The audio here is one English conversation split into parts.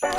Hello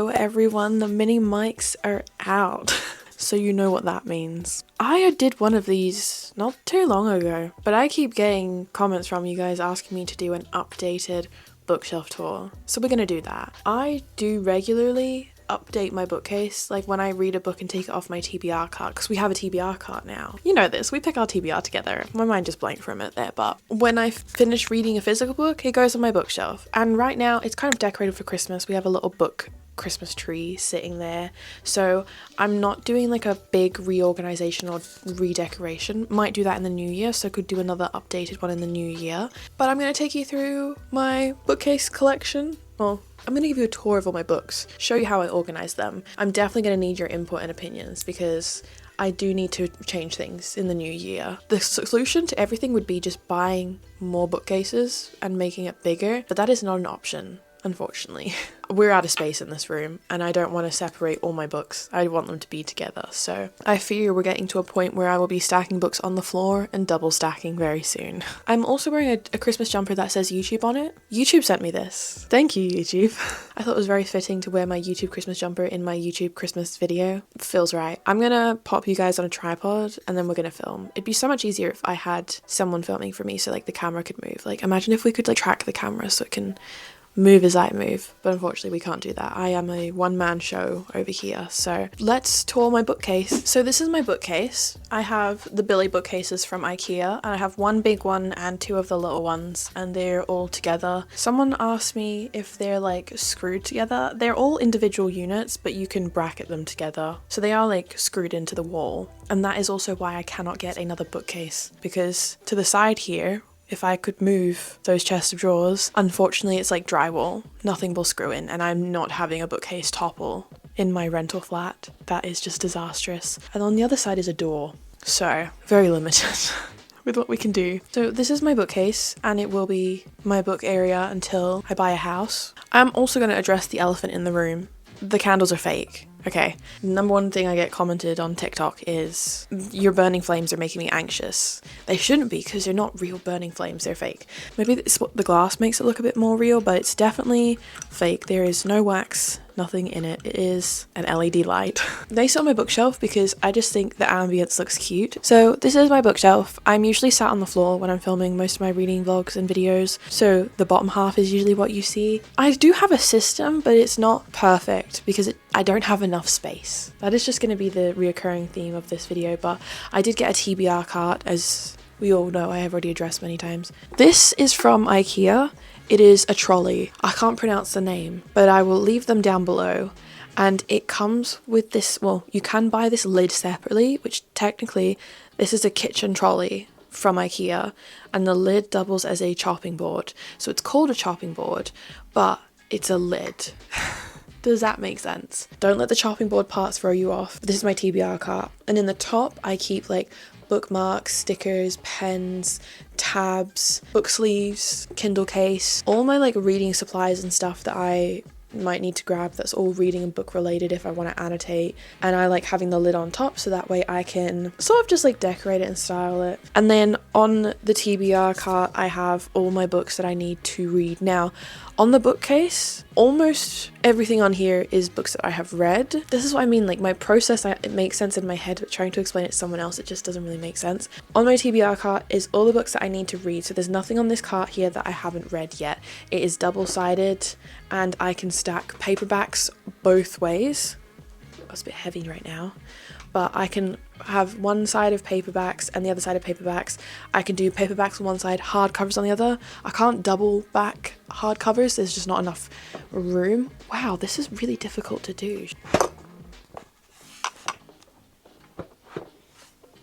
everyone, the mini mics are out, so you know what that means. I did one of these not too long ago, but I keep getting comments from you guys asking me to do an updated bookshelf tour, so we're gonna do that. I do regularly update my bookcase, like when I read a book and take it off my TBR cart, because we have a TBR cart now. You know this, we pick our TBR together. My mind just blanked for a minute there, but when I finish reading a physical book, it goes on my bookshelf. And right now it's kind of decorated for Christmas. We have a little book Christmas tree sitting there, so I'm not doing like a big reorganization or redecoration. Might do that in the new year, so could do another updated one in the new year. But I'm going to take you through my bookcase collection. Well, I'm going to give you a tour of all my books, show you how I organize them. I'm definitely going to need your input and opinions because I do need to change things in the new year. The solution to everything would be just buying more bookcases and making it bigger, but that is not an option, unfortunately. We're out of space in this room and I don't want to separate all my books. I want them to be together. So I fear we're getting to a point where I will be stacking books on the floor and double stacking very soon. I'm also wearing a Christmas jumper that says YouTube on it. YouTube sent me this. Thank you, YouTube. I thought it was very fitting to wear my YouTube Christmas jumper in my YouTube Christmas video. Feels right. I'm gonna pop you guys on a tripod and then we're gonna film. It'd be so much easier if I had someone filming for me so like the camera could move. Like imagine if we could like track the camera so it can move as I move, but unfortunately we can't do that. I am a one-man show over here, so let's tour my bookcase. So this is my bookcase. I have the Billy bookcases from IKEA, and I have one big one and two of the little ones, and they're all together. Someone asked me if they're like screwed together. They're all individual units, but you can bracket them together. So they are like screwed into the wall, and that is also why I cannot get another bookcase, because to the side here, if I could move those chests of drawers, unfortunately it's like drywall. Nothing will screw in, and I'm not having a bookcase topple in my rental flat. That is just disastrous. And on the other side is a door, so very limited with what we can do. So this is my bookcase, and it will be my book area until I buy a house. I'm also going to address the elephant in the room. The candles are fake. Okay, number one thing I get commented on TikTok is your burning flames are making me anxious. They shouldn't be, because they're not real burning flames, they're fake. Maybe it's what the glass makes it look a bit more real, but it's definitely fake. There is no wax, nothing in it. It is an LED light. They sit on my bookshelf because I just think the ambience looks cute. So this is my bookshelf. I'm usually sat on the floor when I'm filming most of my reading vlogs and videos, so the bottom half is usually what you see. I do have a system, but it's not perfect because I don't have enough space. That is just going to be the reoccurring theme of this video, but I did get a TBR cart, as we all know I have already addressed many times. This is from IKEA. It is a trolley. I can't pronounce the name, but I will leave them down below. And it comes with this, well, you can buy this lid separately, which technically this is a kitchen trolley from IKEA, and the lid doubles as a chopping board. So it's called a chopping board, but it's a lid. Does that make sense? Don't let the chopping board parts throw you off. This is my TBR cart. And in the top, I keep like bookmarks, stickers, pens, tabs, book sleeves, Kindle case, all my like reading supplies and stuff that I might need to grab that's all reading and book related if I want to annotate. And I like having the lid on top so that way I can sort of just like decorate it and style it. And then on the TBR cart I have all my books that I need to read. Now on the bookcase, almost everything on here is books that I have read. This is what I mean, like my process, it makes sense in my head, but trying to explain it to someone else, it just doesn't really make sense. On my TBR cart is all the books that I need to read, so there's nothing on this cart here that I haven't read yet. It is double-sided, and I can stack paperbacks both ways. That's a bit heavy right now. But I can have one side of paperbacks and the other side of paperbacks. I can do paperbacks on one side, hardcovers on the other. I can't double back hardcovers, there's just not enough room. Wow, this is really difficult to do.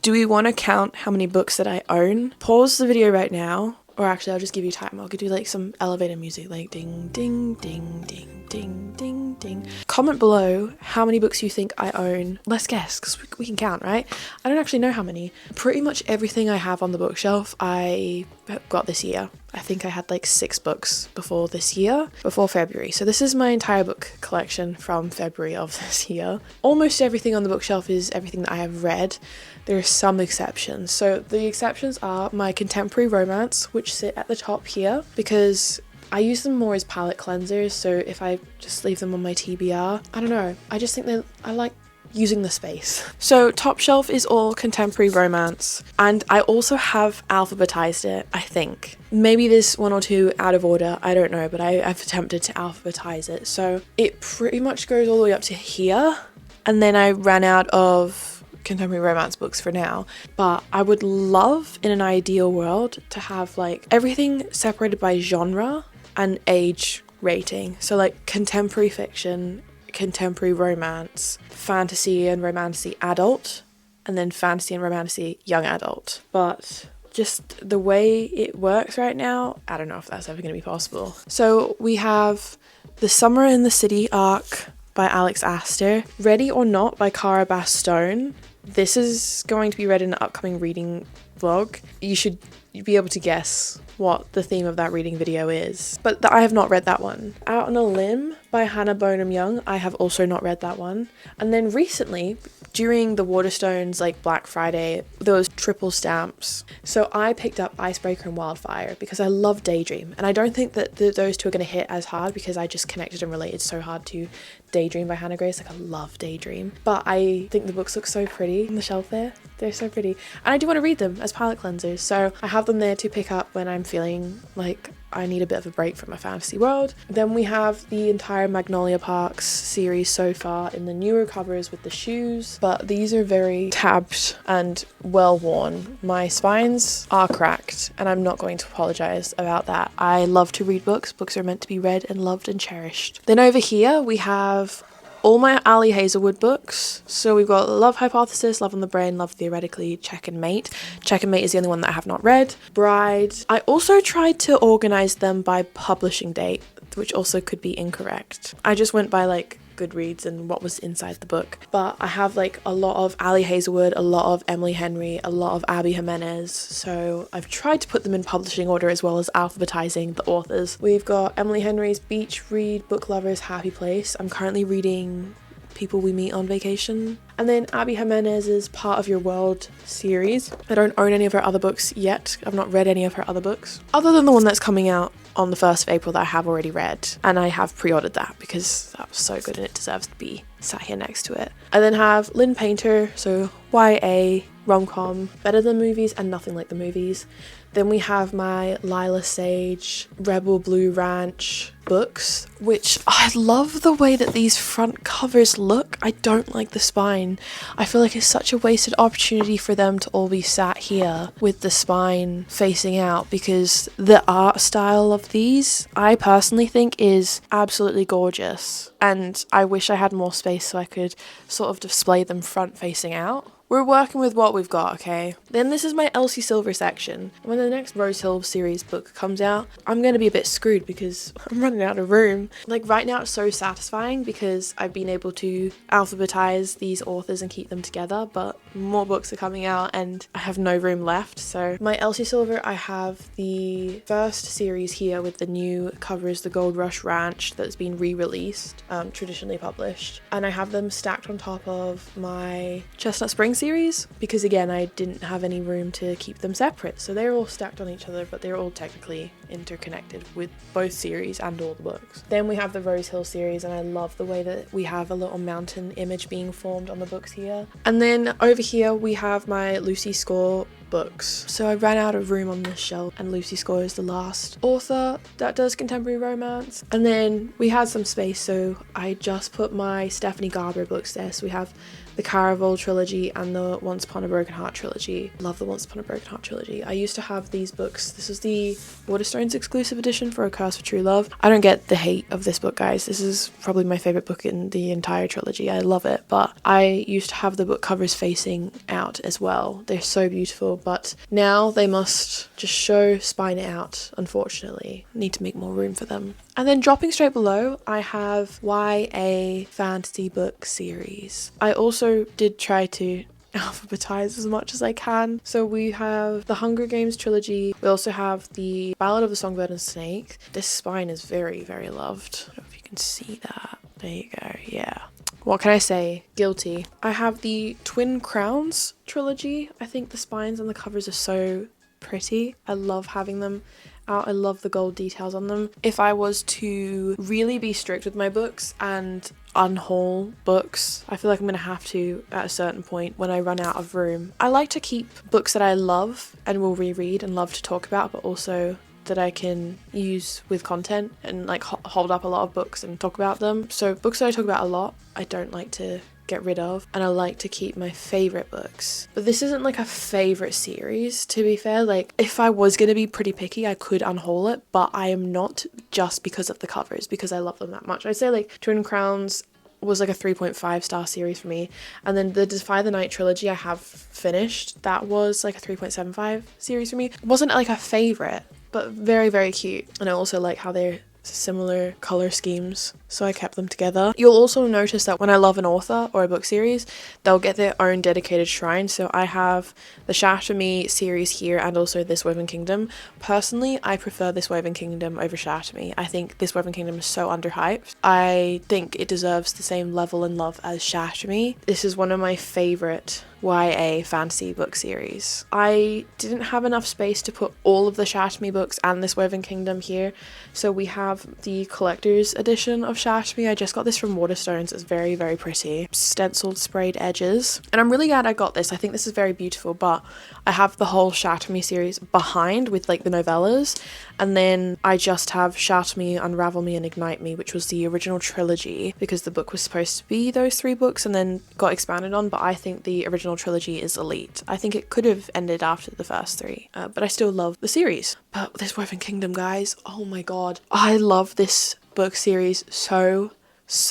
Do we want to count how many books that I own? Pause the video right now, or actually I'll just give you time. I could do like some elevator music, like ding, ding, ding, ding, ding, ding, ding. comment below how many books you think I own. Let's guess, because we can count, right? I don't actually know how many. Pretty much everything I have on the bookshelf I got this year. I think I had like 6 books before this year, before February. So this is my entire book collection from February of this year. Almost everything on the bookshelf is everything that I have read. There are some exceptions. So the exceptions are my contemporary romance, which sit at the top here, because I use them more as palette cleansers. So if I just leave them on my TBR, I don't know. I just think I like using the space. So top shelf is all contemporary romance, and I also have alphabetized it, I think. Maybe there's 1 or 2 out of order, I don't know, but I've attempted to alphabetize it. So it pretty much goes all the way up to here, and then I ran out of contemporary romance books for now. But I would love, in an ideal world, to have like everything separated by genre and age rating. So like contemporary fiction, contemporary romance, fantasy and romantasy adult, and then fantasy and romantasy young adult. But just the way it works right now, I don't know if that's ever going to be possible. So we have The Summer in the City arc by Alex Astor, Ready or Not by Cara Bastone. This is going to be read in an upcoming reading vlog. You should be able to guess what the theme of that reading video is. But I have not read that one. Out on a Limb by Hannah Bonham Young. I have also not read that one. And then recently, during the Waterstones like Black Friday, there was triple stamps. So I picked up Icebreaker and Wildfire because I love Daydream. And I don't think that those two are going to hit as hard because I just connected and related so hard to Daydream by Hannah Grace. Like, I love Daydream. But I think the books look so pretty on the shelf there. They're so pretty. And I do want to read them as palette cleansers. So I have them there to pick up when I'm feeling like I need a bit of a break from my fantasy world. Then we have the entire Magnolia Parks series so far in the newer covers with the shoes, but these are very tabbed and well worn. My spines are cracked, and I'm not going to apologize about that. I love to read books. Books are meant to be read and loved and cherished. Then over here we have all my Ali Hazelwood books. So we've got Love Hypothesis, Love on the Brain, Love Theoretically, Check and Mate. Check and Mate is the only one that I have not read. Bride. I also tried to organize them by publishing date, which also could be incorrect. I just went by like Goodreads and what was inside the book. But I have like a lot of Ali Hazelwood, a lot of Emily Henry, a lot of Abby Jimenez. So I've tried to put them in publishing order as well as alphabetizing the authors. We've got Emily Henry's Beach Read, Book Lovers, Happy Place. I'm currently reading People We Meet on Vacation. And then Abby Jimenez's Part of Your World series. I don't own any of her other books yet. I've not read any of her other books, other than the one that's coming out on the 1st of April that I have already read. And I have pre-ordered that because that was so good and it deserves to be sat here next to it. I then have Lynn Painter, so YA, rom-com, Better Than Movies and Nothing Like the Movies. Then we have my Lila Sage, Rebel Blue Ranch books, which I love the way that these front covers look. I don't like the spine. I feel like it's such a wasted opportunity for them to all be sat here with the spine facing out, because the art style of these, I personally think, is absolutely gorgeous. And I wish I had more space so I could sort of display them front facing out. We're working with what we've got, okay? Then this is my Elsie Silver section. When the next Rose Hill series book comes out, I'm going to be a bit screwed because I'm running out of room. Like, right now it's so satisfying because I've been able to alphabetize these authors and keep them together, but more books are coming out and I have no room left. So my Elsie Silver, I have the first series here with the new covers, the Gold Rush Ranch, that's been re-released, traditionally published. And I have them stacked on top of my Chestnut Spring series because, again, I didn't have any room to keep them separate, so they're all stacked on each other, but they're all technically interconnected with both series and all the books. Then we have the Rose Hill series, and I love the way that we have a little mountain image being formed on the books here. And then over here we have my Lucy Score books. So I ran out of room on this shelf, and Lucy Score is the last author that does contemporary romance. And then we had some space, so I just put my Stephanie Garber books there. So we have the Caraval trilogy and the Once Upon a Broken Heart trilogy. Love the Once Upon a Broken Heart trilogy. I used to have these books. This is the Waterstones exclusive edition for A Curse for True Love. I don't get the hate of this book, guys. This is probably my favorite book in the entire trilogy. I love it, but I used to have the book covers facing out as well. They're so beautiful, but now they must just show spine out, unfortunately. Need to make more room for them. And then dropping straight below, I have YA fantasy book series. I also did try to alphabetize as much as I can. So we have the Hunger Games trilogy. We also have the Ballad of the Songbird and Snake. This spine is very, very loved. I don't know if you can see that. There you go. Yeah. What can I say? Guilty. I have the Twin Crowns trilogy. I think the spines and the covers are so pretty. I love having them out. I love the gold details on them. If I was to really be strict with my books and unhaul books, I feel like I'm gonna have to at a certain point when I run out of room. I like to keep books that I love and will reread and love to talk about, but also that I can use with content and like hold up a lot of books and talk about them. So books that I talk about a lot, I don't like to get rid of, and I like to keep my favorite books. But this isn't like a favorite series, to be fair. Like if I was going to be pretty picky, I could unhaul it, but I am not, just because of the covers, because I love them that much. I'd say like Twin Crowns was like a 3.5 star series for me, and then the Defy the Night trilogy I have finished. That was like a 3.75 series for me. It wasn't like a favorite, but very, very cute. And I also like how they're similar color schemes, so I kept them together. You'll also notice that when I love an author or a book series, they'll get their own dedicated shrine. So I have the Shaft of Me series here and also This Woven Kingdom. Personally, I prefer This Woven Kingdom over Shaft of Me. I think This Woven Kingdom is so underhyped. I think it deserves the same level and love as Shaft of Me. This is one of my favorite YA fantasy book series. I didn't have enough space to put all of the Shaft of Me books and This Woven Kingdom here, so we have the collector's edition of Shaft of Me. I just got this from Waterstones. It's very, very pretty. Stenciled sprayed edges. And I'm really glad I got this. I think this is very beautiful, but I have the whole Shaft of Me series behind with like the novellas. And then I just have Shaft of Me, Unravel Me and Ignite Me, which was the original trilogy, because the book was supposed to be those 3 books and then got expanded on, but I think the original trilogy is elite. I think it could have ended after the first 3, but I still love the series. But this Woven Kingdom, guys, oh my god. I love this book series so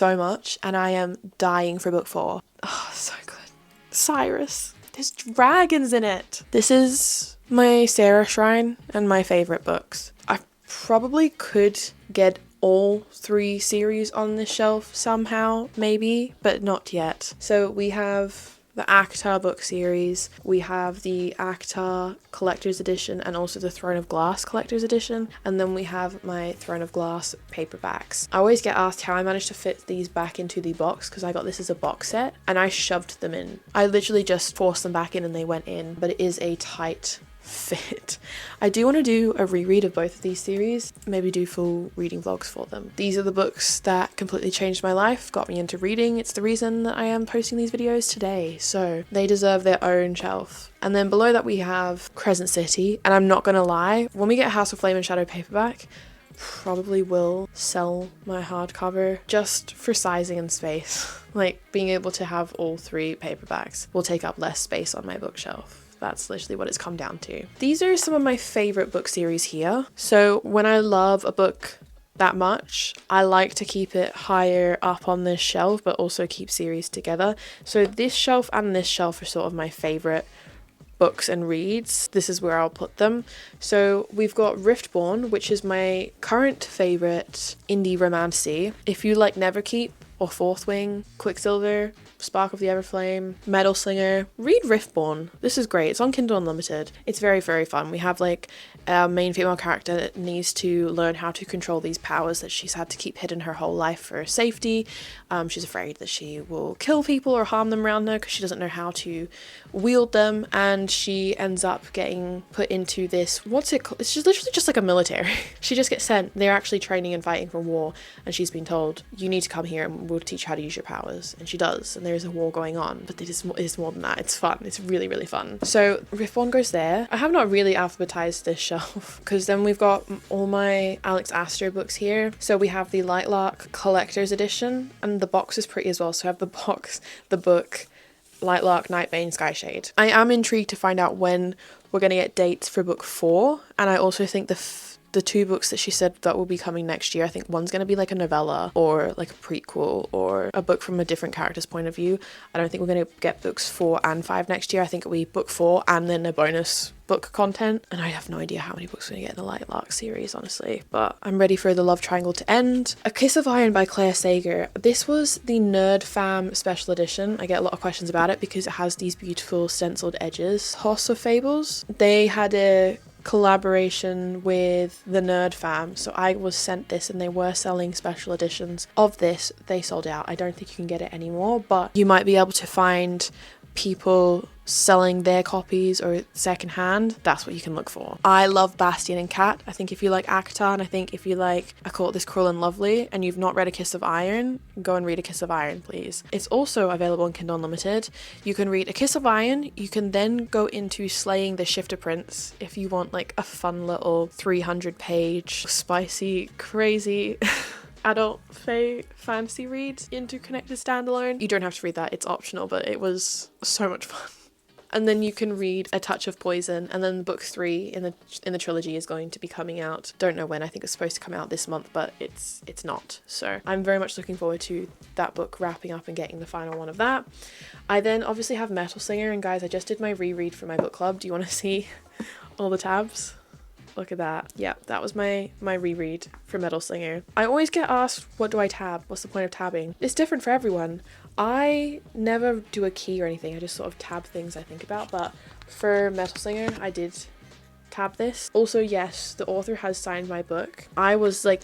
much, and I am dying for book 4. Oh, so good. Cyrus. There's dragons in it. This is my Sarah shrine and my favorite books. I probably could get all 3 series on this shelf somehow, maybe, but not yet. So we have the ACTA book series, we have the ACTA collector's edition and also the Throne of Glass collector's edition, and then we have my Throne of Glass paperbacks. I always get asked how I managed to fit these back into the box, because I got this as a box set and I shoved them in. I literally just forced them back in and they went in, but it is a tight fit. I do want to do a reread of both of these series, maybe do full reading vlogs for them. These are the books that completely changed my life, got me into reading. It's the reason that I am posting these videos today, so they deserve their own shelf. And then below that we have Crescent City, and I'm not gonna lie, when we get House of Flame and Shadow paperback, probably will sell my hardcover just for sizing and space. Like being able to have all 3 paperbacks will take up less space on my bookshelf. That's literally what it's come down to. These are some of my favorite book series here. So when I love a book that much, I like to keep it higher up on this shelf, but also keep series together. So this shelf and this shelf are sort of my favorite books and reads. This is where I'll put them. So we've got Riftborn, which is my current favorite indie romancy. If you like Neverkeep or Fourth Wing, Quicksilver, Spark of the Everflame, Metal Slinger, read Riftborn. This is great. It's on Kindle Unlimited. It's very, very fun. We have like a main female character that needs to learn how to control these powers that she's had to keep hidden her whole life for safety. She's afraid that she will kill people or harm them around her because she doesn't know how to wield them, and she ends up getting put into this, what's it called? It's just literally just like a military. She just gets sent. They're actually training and fighting for war, and she's been told, you need to come here and we'll teach you how to use your powers. And she does, and there's a war going on, but it is more than that. It's fun. It's really, really fun. So Riftborn goes there. I have not really alphabetized this shelf, because then we've got all my Alex Astor books here. So we have the Lightlark Collector's Edition, and the box is pretty as well. So I have the box, the book, Lightlark, Nightbane, Skyshade. I am intrigued to find out when we're going to get dates for book 4, and I also think the 2 books that she said that will be coming next year, I think one's going to be like a novella or like a prequel or a book from a different character's point of view. I don't think we're going to get books 4 and 5 next year. I think it'll be book 4 and then a bonus book content, and I have no idea how many books we're gonna get in the Light Lark series, honestly, but I'm ready for the love triangle to end. A Kiss of Iron by Claire Sager. This was the Nerd Fam special edition. I get a lot of questions about it because it has these beautiful stenciled edges. House of Fables, they had a collaboration with the Nerd Fam, so I was sent this and they were selling special editions of this. They sold out. I don't think you can get it anymore, but you might be able to find people selling their copies or secondhand. That's what you can look for. I love Bastian and Cat. I think if you like ACOTAR, and I think if you like I Call It This Cruel and Lovely, and you've not read A Kiss of Iron, go and read A Kiss of Iron, please. It's also available on Kindle Unlimited. You can read A Kiss of Iron, you can then go into Slaying the Shifter Prince if you want like a fun little 300-page spicy crazy adult fantasy read interconnected standalone. You don't have to read that, it's optional, but it was so much fun. And then you can read A Touch of Poison, and then book 3 in the trilogy is going to be coming out. Don't know when. I think it's supposed to come out this month, but it's not. So I'm very much looking forward to that book wrapping up and getting the final one of that. I then obviously have Metal Slinger, and guys, I just did my reread for my book club. Do you want to see all the tabs? Look at that. Yeah, that was my reread for Metal Slinger. I always get asked, what do I tab? What's the point of tabbing? It's different for everyone. I never do a key or anything. I just sort of tab things I think about. But for Metal Slinger, I did tab this. Also, yes, the author has signed my book. I was like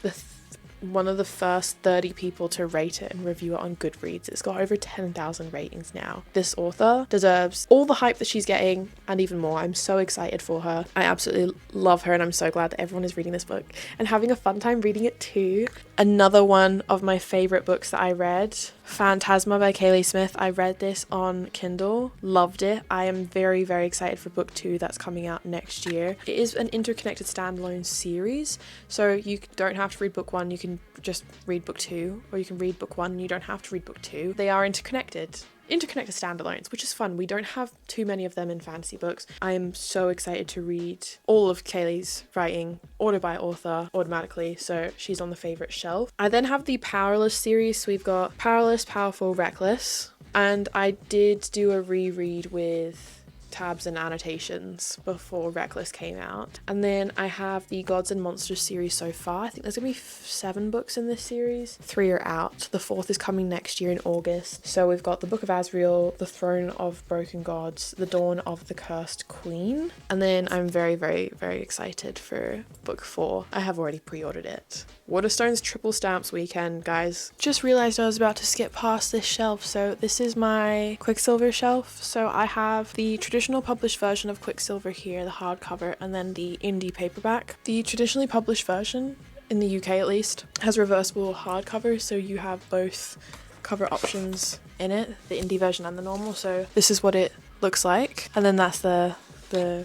one of the first 30 people to rate it and review it on Goodreads. It's got over 10,000 ratings now. This author deserves all the hype that she's getting and even more. I'm so excited for her. I absolutely love her, and I'm so glad that everyone is reading this book and having a fun time reading it too. Another one of my favorite books that I read, Phantasma by Kaylee Smith. I read this on Kindle, loved it. I am very, very excited for book 2 that's coming out next year. It is an interconnected standalone series, so you don't have to read book 1, you can just read book 2, or you can read book 1 and you don't have to read book 2. They are interconnected standalones, which is fun. We don't have too many of them in fantasy books. I am so excited to read all of Kaylee's writing, order by author, automatically, so she's on the favourite shelf. I then have the Powerless series, so we've got Powerless, Powerful, Reckless, and I did do a reread with tabs and annotations before Reckless came out. And then I have the Gods and Monsters series so far. I think there's gonna be 7 books in this series. 3 are out. The 4th is coming next year in August. So we've got the Book of Azrael, the Throne of Broken Gods, the Dawn of the Cursed Queen, and then I'm very, very, very excited for book 4. I have already pre-ordered it. Waterstone's triple stamps weekend, guys. Just realized I was about to skip past this shelf, so this is my Quicksilver shelf. So I have the traditional published version of Quicksilver here, the hardcover, and then the indie paperback. The traditionally published version, in the UK at least, has reversible hardcover, so you have both cover options in it, the indie version and the normal. So this is what it looks like, and then that's the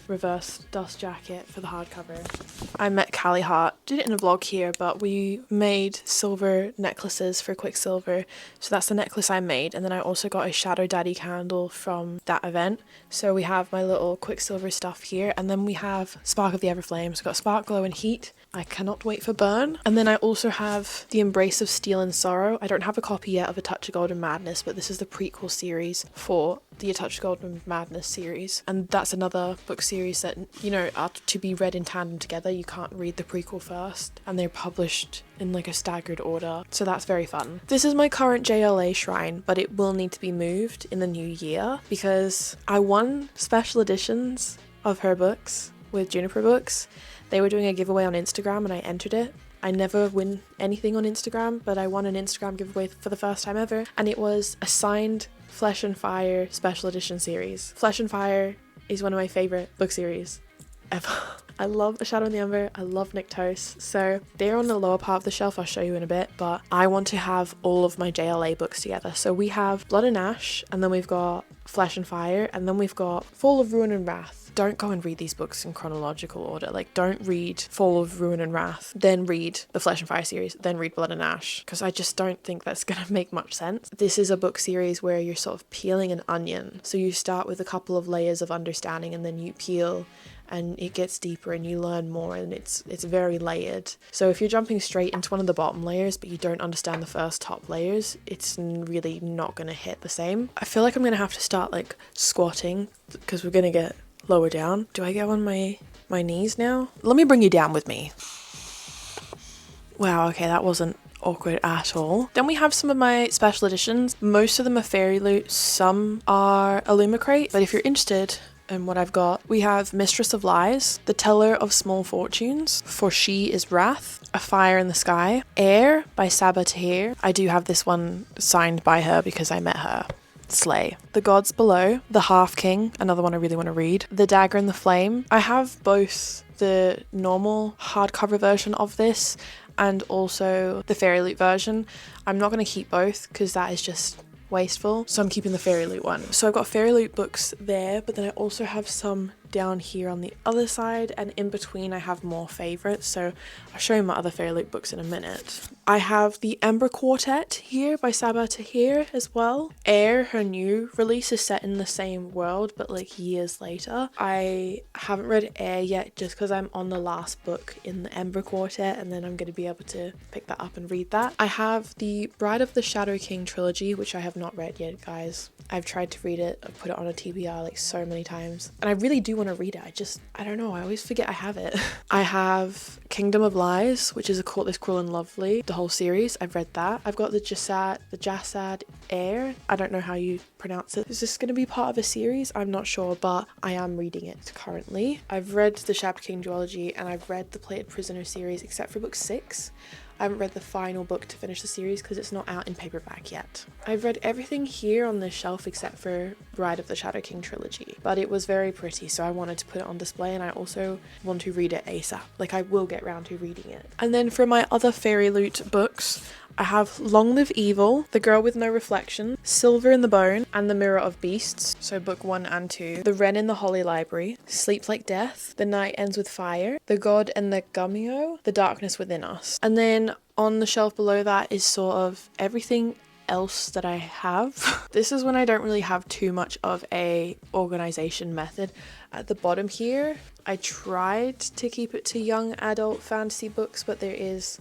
reverse dust jacket for the hardcover. I met Callie Hart, did it in a vlog here, but we made silver necklaces for Quicksilver, so that's the necklace I made, and then I also got a Shadow Daddy candle from that event. So we have my little Quicksilver stuff here, and then we have Spark of the Everflames. We've got Spark, Glow and Heat. I cannot wait for Burn. And then I also have the Embrace of Steel and Sorrow. I don't have a copy yet of A Touch of Golden Madness, but this is the prequel series for the A Touch of Golden Madness series, and that's another book series that, you know, are to be read in tandem together. You can't read the prequel first, and they're published in like a staggered order, so that's very fun. This is my current JLA shrine, but it will need to be moved in the new year because I won special editions of her books with Juniper Books. They were doing a giveaway on Instagram and I entered it. I never win anything on Instagram, but I won an Instagram giveaway for the first time ever, and it was a signed Flesh and Fire special edition series. Flesh and Fire is one of my favourite book series ever. I love A Shadow in the Ember, I love Nyctos, so they're on the lower part of the shelf, I'll show you in a bit, but I want to have all of my JLA books together. So we have Blood and Ash, and then we've got Flesh and Fire, and then we've got Fall of Ruin and Wrath. Don't go and read these books in chronological order. Like, don't read Fall of Ruin and Wrath, then read the Flesh and Fire series, then read Blood and Ash, because I just don't think that's going to make much sense. This is a book series where you're sort of peeling an onion. So you start with a couple of layers of understanding, and then you peel and it gets deeper and you learn more, and it's very layered. So if you're jumping straight into one of the bottom layers but you don't understand the first top layers, it's really not going to hit the same. I feel like I'm going to have to start like squatting because we're going to get lower down. Do I go on my knees now? Let me bring you down with me. Wow, okay, that wasn't awkward at all. Then we have some of my special editions. Most of them are Fairy Loot, some are Illumicrate, but if you're interested in what I've got, we have Mistress of Lies, The Teller of Small Fortunes, For She Is Wrath, A Fire in the Sky, Air by Sabaa Tahir. I do have this one signed by her because I met her. Slay. The Gods Below, The Half King, another one I really want to read, The Dagger and the Flame. I have both the normal hardcover version of this and also the Fairy Loot version. I'm not going to keep both because that is just wasteful, so I'm keeping the Fairy Loot one. So I've got Fairy Loot books there, but then I also have some down here on the other side, and in between I have more favorites, so I'll show you my other Fairy Loot books in a minute. I have the Ember Quartet here by Sabaa Tahir as well. Air, her new release, is set in the same world but like years later. I haven't read Air yet just because I'm on the last book in the Ember Quartet, and then I'm going to be able to pick that up and read that. I have the Bride of the Shadow King trilogy, which I have not read yet, guys. I've tried to read it. I've put it on a TBR like so many times, and I really do want to read it. I don't know, I always forget I have it. I have Kingdom of Lies, which is This Cruel and Lovely, the whole series. I've read that. I've got the Jasad Air. I don't know how you pronounce it. Is this going to be part of a series? I'm not sure, but I am reading it currently. I've read the Shadow King duology, and I've read the Plated Prisoner series except for book 6. I haven't read the final book to finish the series because it's not out in paperback yet. I've read everything here on this shelf except for Bride of the Shadow King trilogy, but it was very pretty, so I wanted to put it on display, and I also want to read it ASAP. Like, I will get round to reading it. And then for my other Fairy Loot books, I have Long Live Evil, The Girl with No Reflection, Silver in the Bone, and The Mirror of Beasts, so book 1 and 2, The Wren in the Holly Library, Sleep Like Death, The Night Ends with Fire, The God and the Gummio, The Darkness Within Us. And then on the shelf below that is sort of everything else that I have. This is when I don't really have too much of a organization method. At the bottom here, I tried to keep it to young adult fantasy books, but there is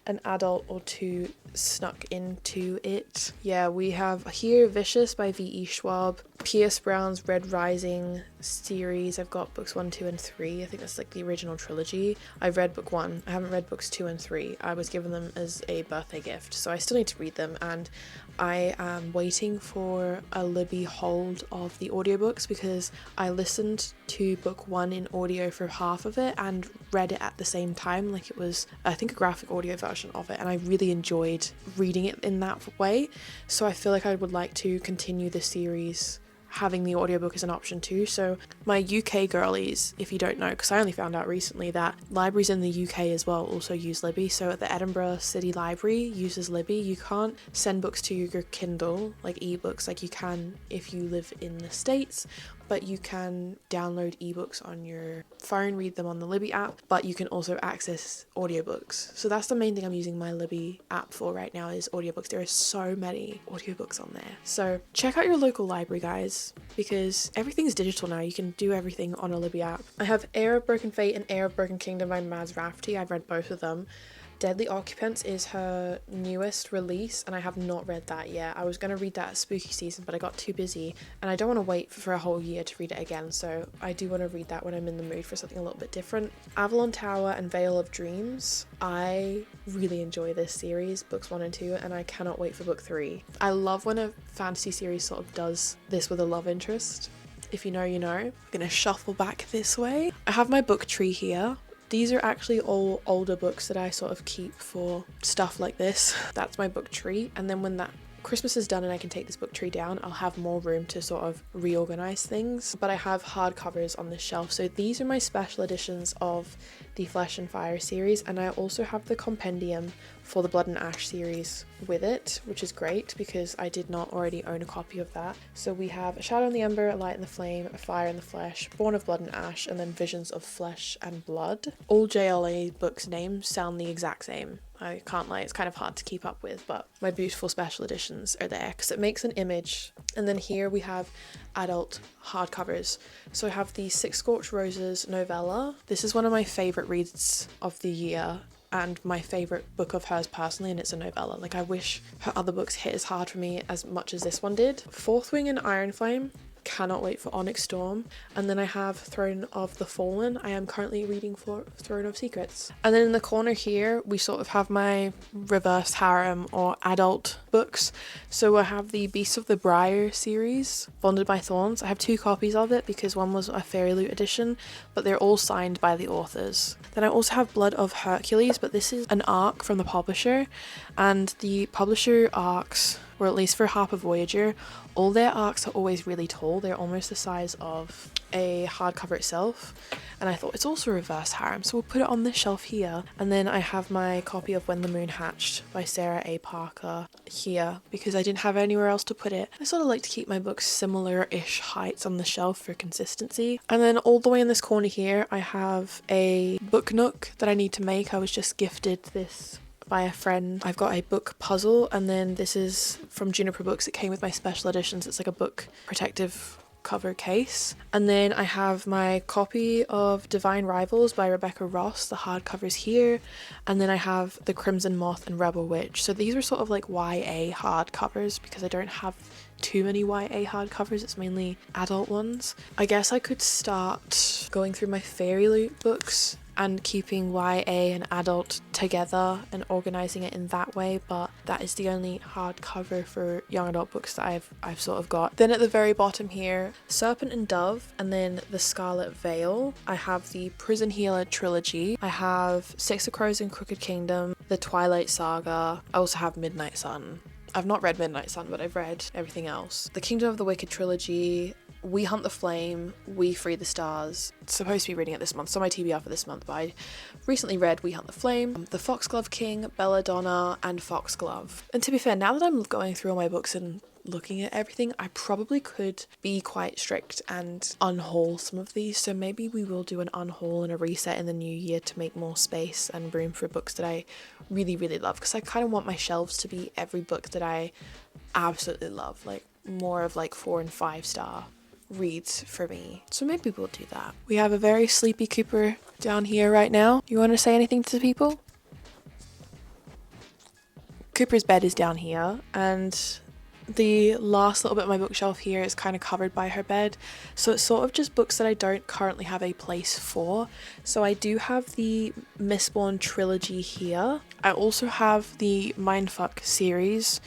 an adult or two snuck into it. Yeah, we have here Vicious by V.E. Schwab, Pierce Brown's Red Rising series. I've got books 1, 2, and 3. I think that's like the original trilogy. I've read book 1. I haven't read books 2 and 3. I was given them as a birthday gift, so I still need to read them, and I am waiting for a Libby hold of the audiobooks because I listened to book 1 in audio for half of it and read it at the same time. Like, it was, I think, a graphic audio version of it, and I really enjoyed reading it in that way. So I feel like I would like to continue the series having the audiobook as an option too. So my UK girlies, if you don't know, because I only found out recently that libraries in the UK as well also use Libby. So at the Edinburgh City Library uses Libby. You can't send books to your Kindle, like ebooks, like you can if you live in the States, but you can download ebooks on your phone, read them on the Libby app, but you can also access audiobooks. So that's the main thing I'm using my Libby app for right now, is audiobooks. There are so many audiobooks on there. So check out your local library, guys, because everything's digital now. You can do everything on a Libby app. I have Heir of Broken Fate and Heir of Broken Kingdom by Maas. I've read both of them. Deadly Occupants is her newest release, and I have not read that yet. I was going to read that at spooky season, but I got too busy, and I don't want to wait for a whole year to read it again, so I do want to read that when I'm in the mood for something a little bit different. Avalon Tower and Veil of Dreams. I really enjoy this series, books 1 and 2, and I cannot wait for book 3. I love when a fantasy series sort of does this with a love interest. If you know, you know. I'm going to shuffle back this way. I have my book tree here. These are actually all older books that I sort of keep for stuff like this. That's my book tree. And then when that Christmas is done and I can take this book tree down, I'll have more room to sort of reorganize things. But I have hardcovers on this shelf. So these are my special editions of the Flesh and Fire series. And I also have the compendium for the Blood and Ash series with it, which is great because I did not already own a copy of that. So we have A Shadow in the Ember, A Light in the Flame, A Fire in the Flesh, Born of Blood and Ash, and then Visions of Flesh and Blood. All JLA books' names sound the exact same. I can't lie, it's kind of hard to keep up with, but my beautiful special editions are there because it makes an image. And then here we have adult hardcovers. So I have the Six Scorched Roses novella. This is one of my favourite reads of the year and my favourite book of hers personally, and it's a novella. Like, I wish her other books hit as hard for me as much as this one did. Fourth Wing and Iron Flame. Cannot wait for Onyx Storm. And then I have Throne of the Fallen. I am currently reading for Throne of Secrets. And then in the corner here we sort of have my reverse harem or adult books. So I have the Beasts of the Briar series, Bonded by Thorns. I have 2 copies of it because one was a Fairy Loot edition, but they're all signed by the authors. Then I also have Blood of Hercules, but this is an arc from the publisher, and the publisher arcs, or at least for Harper Voyager, all their arcs are always really tall. They're almost the size of a hardcover itself. And I thought it's also reverse harem, so we'll put it on this shelf here. And then I have my copy of When the Moon Hatched by Sarah A. Parker here because I didn't have anywhere else to put it. I sort of like to keep my books similar-ish heights on the shelf for consistency. And then all the way in this corner here, I have a book nook that I need to make. I was just gifted this by a friend. I've got a book puzzle, and then this is from Juniper Books. It came with my special editions. It's like a book protective cover case. And then I have my copy of Divine Rivals by Rebecca Ross. The hardcover's here. And then I have The Crimson Moth and Rebel Witch. So these are sort of like YA hardcovers because I don't have too many YA hardcovers. It's mainly adult ones. I guess I could start going through my Fairy Loot books and keeping YA and adult together and organising it in that way, but that is the only hardcover for young adult books that I've sort of got. Then at the very bottom here, Serpent and Dove, and then The Scarlet Veil. I have the Prison Healer trilogy. I have Six of Crows and Crooked Kingdom, The Twilight Saga. I also have Midnight Sun. I've not read Midnight Sun, but I've read everything else. The Kingdom of the Wicked trilogy, We Hunt the Flame, We Free the Stars. It's supposed to be reading it this month, so my TBR for this month, but I recently read We Hunt the Flame, The Foxglove King, Belladonna, and Foxglove. And to be fair, now that I'm going through all my books and looking at everything, I probably could be quite strict and unhaul some of these, so maybe we will do an unhaul and a reset in the new year to make more space and room for books that I really, really love, because I kind of want my shelves to be every book that I absolutely love, like more of like 4 and 5 star reads for me. So maybe we'll do that. We have a very sleepy Cooper down here right now. You want to say anything to the people? Cooper's bed is down here, and the last little bit of my bookshelf here is kind of covered by her bed, so it's sort of just books that I don't currently have a place for. So I do have the Mistborn trilogy here. I also have the Mindfuck series.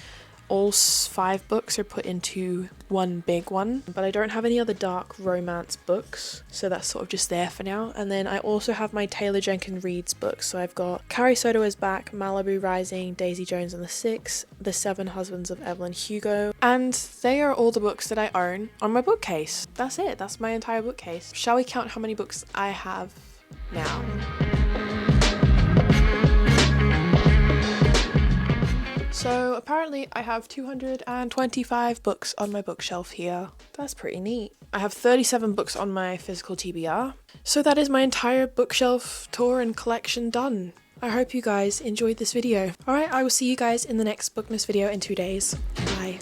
All 5 books are put into one big one, but I don't have any other dark romance books, so that's sort of just there for now. And then I also have my Taylor Jenkins Reads books, so I've got Carrie Soto Is Back, Malibu Rising, Daisy Jones and the Six, The Seven Husbands of Evelyn Hugo, and they are all the books that I own on my bookcase. That's it, that's my entire bookcase. Shall we count how many books I have now? So apparently I have 225 books on my bookshelf here. That's pretty neat. I have 37 books on my physical TBR. So that is my entire bookshelf tour and collection done. I hope you guys enjoyed this video. Alright, I will see you guys in the next Bookmas video in 2 days. Bye.